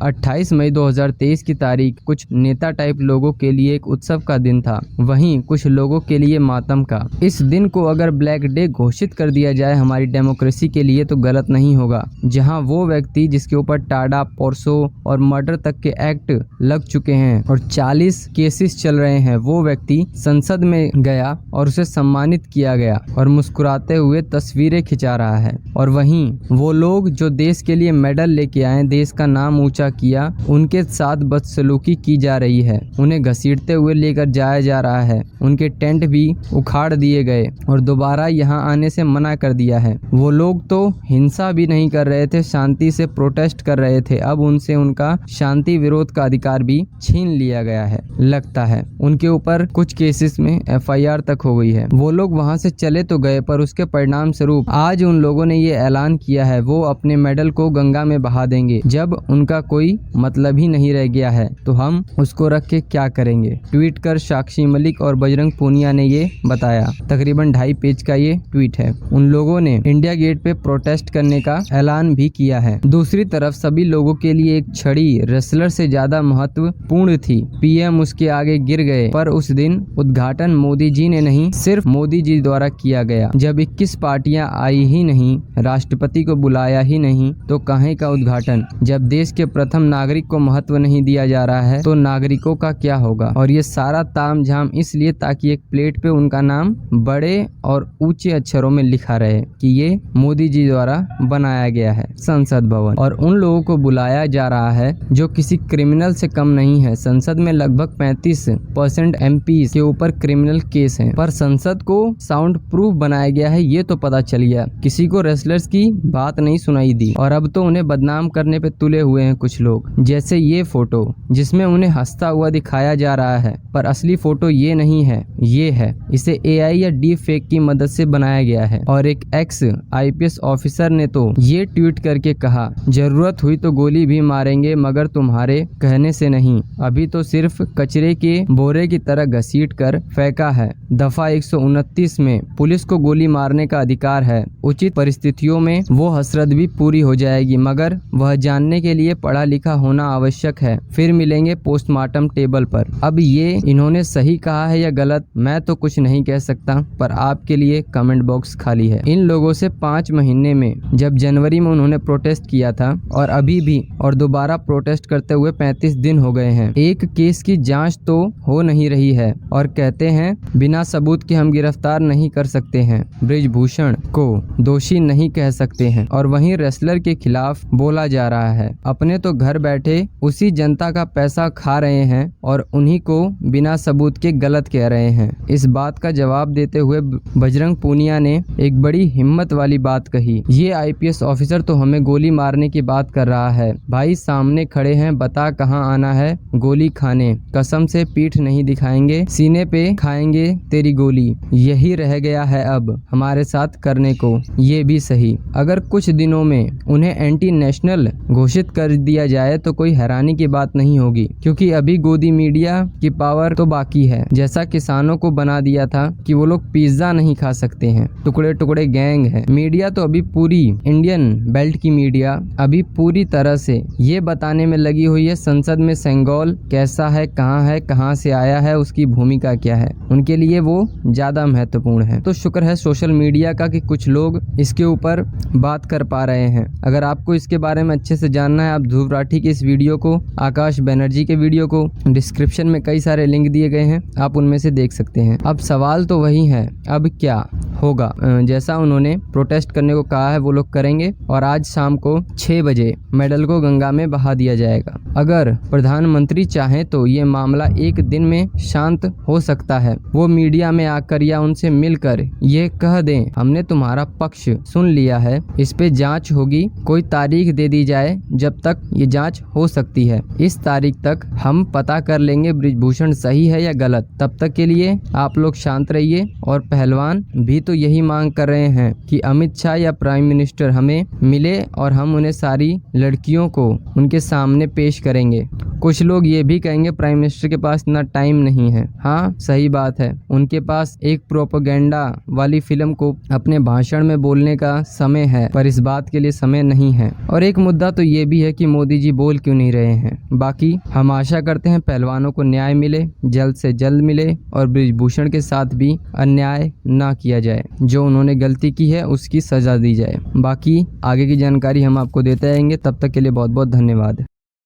28 मई 2023 की तारीख कुछ नेता टाइप लोगों के लिए एक उत्सव का दिन था, वहीं कुछ लोगों के लिए मातम का। इस दिन को अगर ब्लैक डे घोषित कर दिया जाए हमारी डेमोक्रेसी के लिए तो गलत नहीं होगा। जहां वो व्यक्ति जिसके ऊपर टाडा, पोर्सो और मर्डर तक के एक्ट लग चुके हैं और 40 केसेस चल रहे हैं, वो व्यक्ति संसद में गया और उसे सम्मानित किया गया और मुस्कुराते हुए तस्वीरें खिंचा रहा है। और वहीं वो लोग जो देश के लिए मेडल लेके आए, देश का नाम ऊंचा किया, उनके साथ बदसलूकी की जा रही है, उन्हें घसीटते हुए लेकर जाया जा रहा है, उनके टेंट भी उखाड़ दिए गए और दोबारा यहाँ आने से मना कर दिया है। वो लोग तो हिंसा भी नहीं कर रहे थे, शांति से प्रोटेस्ट कर रहे थे, अब उनसे उनका शांति विरोध का अधिकार भी छीन लिया गया है। लगता है उनके ऊपर कुछ केसेस में FIR तक हो गई है। वो लोग वहां से चले तो गए, पर उसके परिणाम स्वरूप आज उन लोगों ने ये ऐलान किया है वो अपने मेडल को गंगा में बहा देंगे। जब उनका कोई मतलब ही नहीं रह गया है तो हम उसको रख के क्या करेंगे। ट्वीट कर साक्षी मलिक और बजरंग पूनिया ने ये बताया। तकरीबन 2.5 पेज का ये ट्वीट है। उन लोगों ने इंडिया गेट पे प्रोटेस्ट करने का ऐलान भी किया है। दूसरी तरफ सभी लोगों के लिए एक छड़ी रेसलर से ज्यादा महत्वपूर्ण थी। PM उसके आगे गिर गए, पर उस दिन उद्घाटन मोदी जी ने नहीं, सिर्फ मोदी जी द्वारा किया गया। जब 21 पार्टियां आई ही नहीं, राष्ट्रपति को बुलाया ही नहीं, तो काहे का उद्घाटन। जब देश के प्रथम नागरिक को महत्व नहीं दिया जा रहा है तो नागरिकों का क्या होगा। और ये सारा तामझाम इसलिए ताकि एक प्लेट पे उनका नाम बड़े और ऊंचे अक्षरों में लिखा रहे कि ये मोदी जी द्वारा बनाया गया है संसद भवन। और उन लोगों को बुलाया जा रहा है जो किसी क्रिमिनल से कम नहीं है। संसद में लगभग 35% MP के ऊपर क्रिमिनल केस हैं, पर संसद को साउंड प्रूफ बनाया गया है, ये तो पता चल गया। किसी को रेसलर्स की बात नहीं सुनाई दी और अब तो उन्हें बदनाम करने पे तुले हुए हैं कुछ लोग। जैसे ये फोटो जिसमें उन्हें हंसता हुआ दिखाया जा रहा है, पर असली फोटो ये नहीं है, ये है। इसे AI या डीप फेक की मदद से बनाया गया है। और एक एक्स IPS ऑफिसर ने तो ये ट्वीट करके कहा, जरूरत हुई तो गोली भी मारेंगे मगर तुम्हारे कहने से नहीं। अभी तो सिर्फ कचरे के बोरे की तरह घसीट कर फेंका है। दफा 129 में पुलिस को गोली मारने का अधिकार है। उचित परिस्थितियों में वो हसरत भी पूरी हो जाएगी, मगर वह जानने के लिए पढ़ा लिखा होना आवश्यक है। फिर मिलेंगे पोस्टमार्टम टेबल पर। अब ये इन्होंने सही कहा है या गलत, मैं तो कुछ नहीं कह सकता, पर आपके लिए कमेंट बॉक्स खाली है। इन लोगों से 5 महीने में, जब जनवरी में उन्होंने प्रोटेस्ट किया था और अभी भी, और दोबारा प्रोटेस्ट करते हुए 35 दिन हो गए हैं, एक केस की जांच तो हो नहीं रही है और कहते हैं बिना सबूत के हम गिरफ्तार नहीं कर सकते हैं, बृजभूषण को दोषी नहीं कह सकते हैं। और वहीं रेसलर के खिलाफ बोला जा रहा है, अपने तो घर बैठे उसी जनता का पैसा खा रहे हैं और उन्हीं को बिना सबूत के गलत कह रहे हैं। इस बात का जवाब देते हुए बजरंग पूनिया ने एक बड़ी हिम्मत वाली बात कही, ये IPS ऑफिसर तो हमें गोली मारने की बात कर रहा है। भाई सामने खड़े हैं, बता कहाँ आना है गोली खाने। कसम से पीठ नहीं दिखाएंगे, सीने पे खाएंगे तेरी गोली। यही रह गया है अब हमारे साथ करने को, ये भी सही। अगर कुछ दिनों में उन्हें एंटी नेशनल घोषित कर दिया जाए तो कोई हैरानी की बात नहीं होगी, क्योंकि अभी गोदी मीडिया की पावर तो बाकी है। जैसा किसानों को बना दिया था कि वो लोग पिज्जा नहीं खा सकते हैं, टुकड़े टुकड़े गैंग है। मीडिया तो अभी पूरी इंडियन बेल्ट की मीडिया अभी पूरी तरह से ये बताने में लगी हुई है संसद में सेंगोल कैसा है, कहाँ से आया है, उसकी भूमिका क्या है। उनके लिए वो ज्यादा महत्वपूर्ण है। तो शुक्र है सोशल मीडिया का कि कुछ लोग इसके ऊपर बात कर पा रहे हैं। अगर आपको इसके बारे में अच्छे से जानना है, आप ध्रुव राठी की इस वीडियो को, आकाश बनर्जी के वीडियो को, डिस्क्रिप्शन में कई सारे लिंक दिए गए हैं, आप उनमें से देख सकते हैं। अब सवाल तो वही है, अब क्या होगा। जैसा उन्होंने प्रोटेस्ट करने को कहा है वो लोग करेंगे और आज शाम को 6 बजे मेडल को गंगा में बहा दिया जाएगा। अगर प्रधानमंत्री चाहें तो ये मामला एक दिन में शांत हो सकता है। वो मीडिया में आकर या उनसे मिलकर ये कह दें, हमने तुम्हारा पक्ष सुन लिया है, इस पे जांच होगी, कोई तारीख दे दी जाए जब तक ये जांच हो सकती है। इस तारीख तक हम पता कर लेंगे बृजभूषण सही है या गलत। तब तक के लिए आप लोग शांत रहिए। और पहलवान भी तो यही मांग कर रहे हैं कि अमित शाह या प्राइम मिनिस्टर हमें मिले और हम उन्हें सारी लड़कियों को उनके सामने पेश करेंगे। कुछ लोग ये भी कहेंगे प्राइम मिनिस्टर के पास इतना टाइम नहीं है। हाँ, सही बात है, उनके पास एक प्रोपेगेंडा वाली फिल्म को अपने भाषण में बोलने का समय है, पर इस बात के लिए समय नहीं है। और एक मुद्दा तो ये भी है कि मोदी जी बोल क्यों नहीं रहे हैं। बाकी हम आशा करते हैं पहलवानों को न्याय मिले, जल्द से जल्द मिले और बृजभूषण के साथ भी अन्याय ना किया जाए। जो उन्होंने गलती की है उसकी सजा दी जाए। बाकी आगे की जानकारी हम आपको देते रहेंगे। तब तक के लिए बहुत बहुत धन्यवाद।